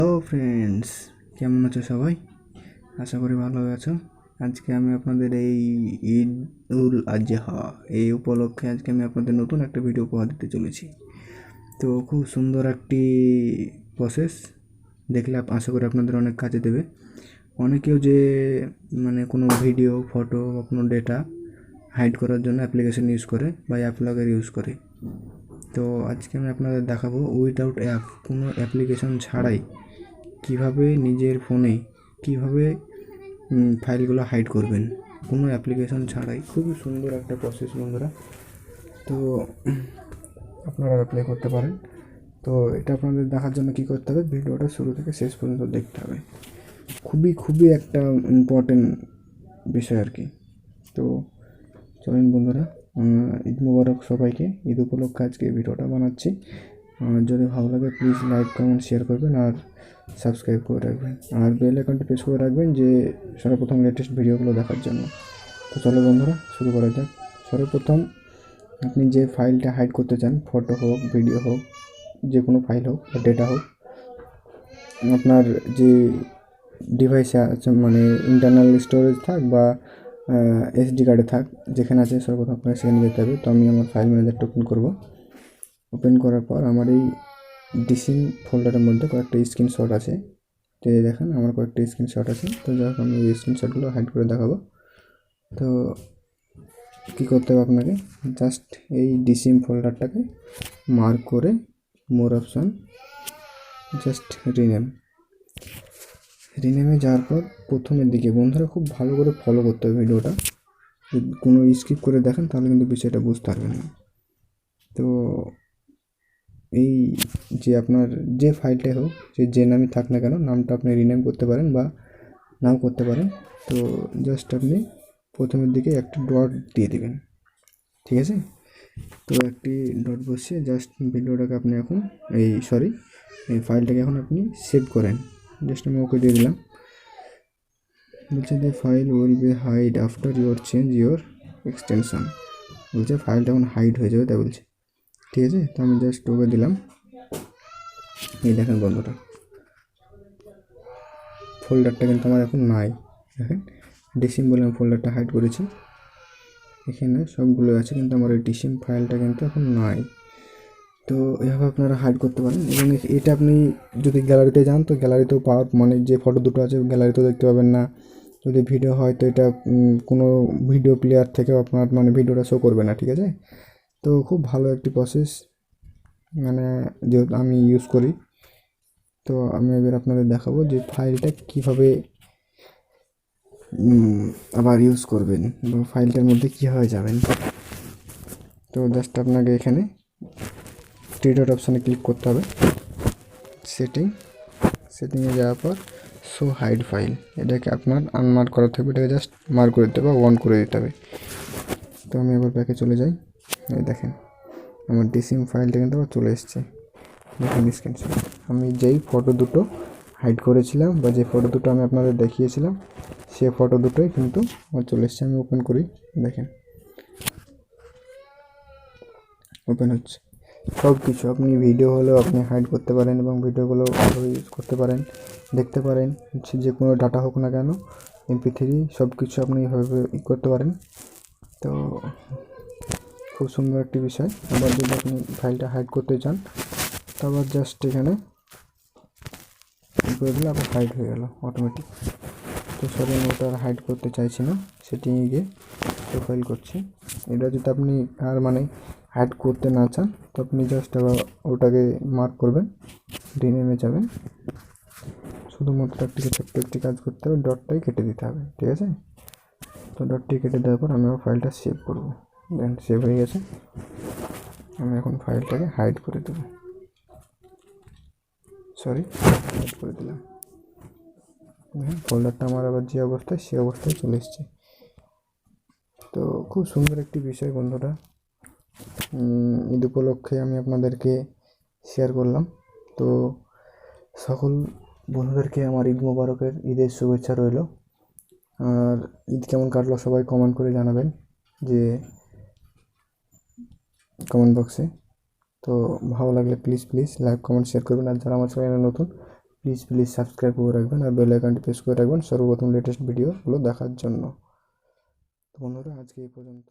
Hello friends, কেমন আছো সবাই? আশা করি ভালো আছো। আজকে আমি আপনাদের এই ঈদ উল আজহা এই উপলক্ষে আজকে আমি আপনাদের নতুন একটা ভিডিও উপহার দিতে চলেছি। তো খুব সুন্দর একটি প্রসেস, দেখলে আশা করি আপনাদের অনেক কাজে দেবে। অনেকেও যে কোনো ভিডিও, ফটো বা কোনো ডেটা হাইড করার জন্য অ্যাপ্লিকেশন ইউজ করে বা অ্যাপ লগের ইউজ করে। তো আজকে আমি আপনাদের দেখাবো উইদাউট অ্যাপ, কোনো অ্যাপ্লিকেশন ছাড়াই কিভাবে নিজের ফোনে কিভাবে ফাইলগুলো হাইড করবেন কোনো অ্যাপ্লিকেশন ছাড়াই। খুবই সুন্দর একটা প্রসেস বন্ধুরা। তো আপনারা অ্যাপ্লাই করতে পারেন। তো এটা আপনাদের দেখার জন্য কী করতে হবে, ভিডিওটা শুরু থেকে শেষ পর্যন্ত দেখতে হবে। খুবই খুবই একটা ইম্পর্টেন্ট বিষয় আর কি। তো চলেন বন্ধুরা, ঈদ মুবারক সবাইকে। ঈদ উপলক্ষে আজকে ভিডিওটা বানাচ্ছি। যদি ভালো লাগে প্লিজ লাইক, কমেন্ট, শেয়ার করবেন আর সাবস্ক্রাইব করে রাখবেন আর বেল আইকনটি প্রেস করে রাখবেন যে সর্বপ্রথম লেটেস্ট ভিডিওগুলো দেখার জন্য। তো চলো বন্ধুরা শুরু করা যাক। সর্বপ্রথম আপনি যে ফাইলটা হাইড করতে চান, ফটো হোক, ভিডিও হোক, যে কোনো ফাইল হোক বা ডেটা হোক, আপনার যে ডিভাইসে আছে ইন্টারনাল স্টোরেজ থাক বা এসডি কার্ডে থাক, যেখানে আছে সর্বপ্রথম আপনাকে সেখানে যেতে হবে। তো আমি আমার ফাইল ম্যানেজারটা ওপেন করব। ওপেন করার পর আমার এই ডিসিম ফোল্ডারের মধ্যে কয়েকটা স্ক্রিনশট আছে। তো এই দেখেন আমার কয়েকটা স্ক্রিনশট আছে। তো যাই হোক আমি এই স্ক্রিনশটগুলো হাইড করে দেখাবো। তো কী করতে হবে আপনাকে, জাস্ট এই ডিসিম ফোল্ডারটাকে মার্ক করে মোর অপশান, জাস্ট রিনেমে যাওয়ার পর প্রথমের দিকে বন্ধুরা খুব ভালো করে ফলো করতে হবে ভিডিওটা। যদি কোনো স্কিপ করে দেখেন তাহলে কিন্তু বিষয়টা বুঝতে পারবেন না। তো এই যে আপনার যে ফাইলটাই হোক, যে নামই থাক না কেন, নামটা আপনি রিনেম করতে পারেন বা নাও করতে পারেন। তো জাস্ট আপনি প্রথমের দিকে একটি ডট দিয়ে দেবেন, ঠিক আছে? তো একটি ডট বসিয়ে জাস্ট ভিডিওটাকে আপনি এখন এই ফাইলটাকে এখন আপনি সেভ করেন। জাস্ট আমি ওকে দিয়ে দিলাম। বলছে যে file will be hide after your change your extension. বলছে ফাইলটা এখন হাইড হয়ে যাবে, তাই বলছে। ঠিক আছে, তো আমি জাস্ট ওকে দিলাম। এই দেখেন বন্ধুরা, ফোল্ডারটা কিন্তু আমার এখন নাই। দেখেন ডিসিম বলে আমি ফোল্ডারটা হাইড করেছি, এখানে সবগুলো আছে কিন্তু আমার এই ডিসিম ফাইলটা কিন্তু এখন নাই। তো এভাবে আপনারা হাইড করতে পারেন। এবং এটা আপনি যদি গ্যালারিতে যান তো গ্যালারিতেও পাওয়ার যে ফটো দুটো আছে গ্যালারিতেও দেখতে পাবেন না। যদি ভিডিও হয় তো এটা কোনো ভিডিও প্লেয়ার থেকেও আপনার ভিডিওটা শো করবে না, ঠিক আছে? তো খুব ভালো একটি প্রসেস, যেহেতু আমি ইউজ করি। তো আমি এবার আপনাদের দেখাবো যে ফাইলটা কীভাবে আবার ইউজ করবেন এবং ফাইলটার মধ্যে কীভাবে যাবেন। তো জাস্ট আপনাকে এখানে থ্রি ডট অপশানে ক্লিক করতে হবে। সেটিংয়ে যাওয়ার পর শো হাইড ফাইল, এটাকে আপনার আনমার্ক করা থাকবে, এটাকে জাস্ট মার্ক করে দিতে হবে বা অন করে দিতে হবে। তো আমি এবার ব্যাকে চলে যাই। এই দেখেন আমার ডিসিম ফাইলটা কিন্তু আবার চলে এসছে। দেখুন স্ক্রিনশট, আমি যেই ফটো দুটো হাইড করেছিলাম বা যে ফটো দুটো আমি আপনাদের দেখিয়েছিলাম সে ফটো দুটোই কিন্তু আমার চলে এসছে। আমি ওপেন করি, দেখেন ওপেন হচ্ছে। সব কিছু আপনি ভিডিও হলেও আপনি হাইড করতে পারেন এবং ভিডিওগুলো ভালো ইউজ করতে পারেন, দেখতে পারেন। যে কোনো ডাটা হোক না কেন, MP3 সব কিছু আপনি এইভাবে করতে পারেন। তো খুব সুন্দর একটি বিষয়। আবার যদি আপনি ফাইলটা হাইড করতে চান তো আবার জাস্ট এখানে করে দিলে আবার হাইড হয়ে গেল অটোমেটিক। তো সরি আমি ওটা আর হাইড করতে চাইছি না, সেটিংয়ে গিয়ে প্রোফাইল করছি। এটা যদি আপনি আর হাইড করতে না চান তো আপনি জাস্ট আবার ওটাকে মার্ক করবেন, রিনেমে যাবেন। শুধুমাত্র ছোট্ট একটি কাজ করতে হবে, ডটটাই কেটে দিতে হবে, ঠিক আছে? তো ডটটি কেটে দেওয়ার পর আমি আমার ফাইলটা সেভ করব। দেন সেভ হয়ে গেছে। আমি এখন ফাইলটাকে হাইড করে দেবো, হাইড করে দিলাম। ফোল্ডারটা আমার আবার যে অবস্থায় সে অবস্থায় চলে এসছে। তো খুব সুন্দর একটি বিষয় বন্ধুরা, ঈদ উপলক্ষে আমি আপনাদেরকে শেয়ার করলাম। তো সকল বন্ধুদেরকে আমার ঈদ মোবারকের, ঈদের শুভেচ্ছা রইল। আর ঈদ কেমন কাটলো সবাই কমেন্ট করে জানাবেন যে কমেন্ট বক্সে। তো ভালো লাগলে প্লিজ লাইক, কমেন্ট, শেয়ার করবেন। আর যারা আমার চ্যানেলে নতুন প্লিজ সাবস্ক্রাইব করে রাখবেন আর বেল আইকনটি প্রেস করে রাখবেন সর্বপ্রথম লেটেস্ট ভিডিওগুলো দেখার জন্য। তো বন্ধুরা আজকে এই পর্যন্ত।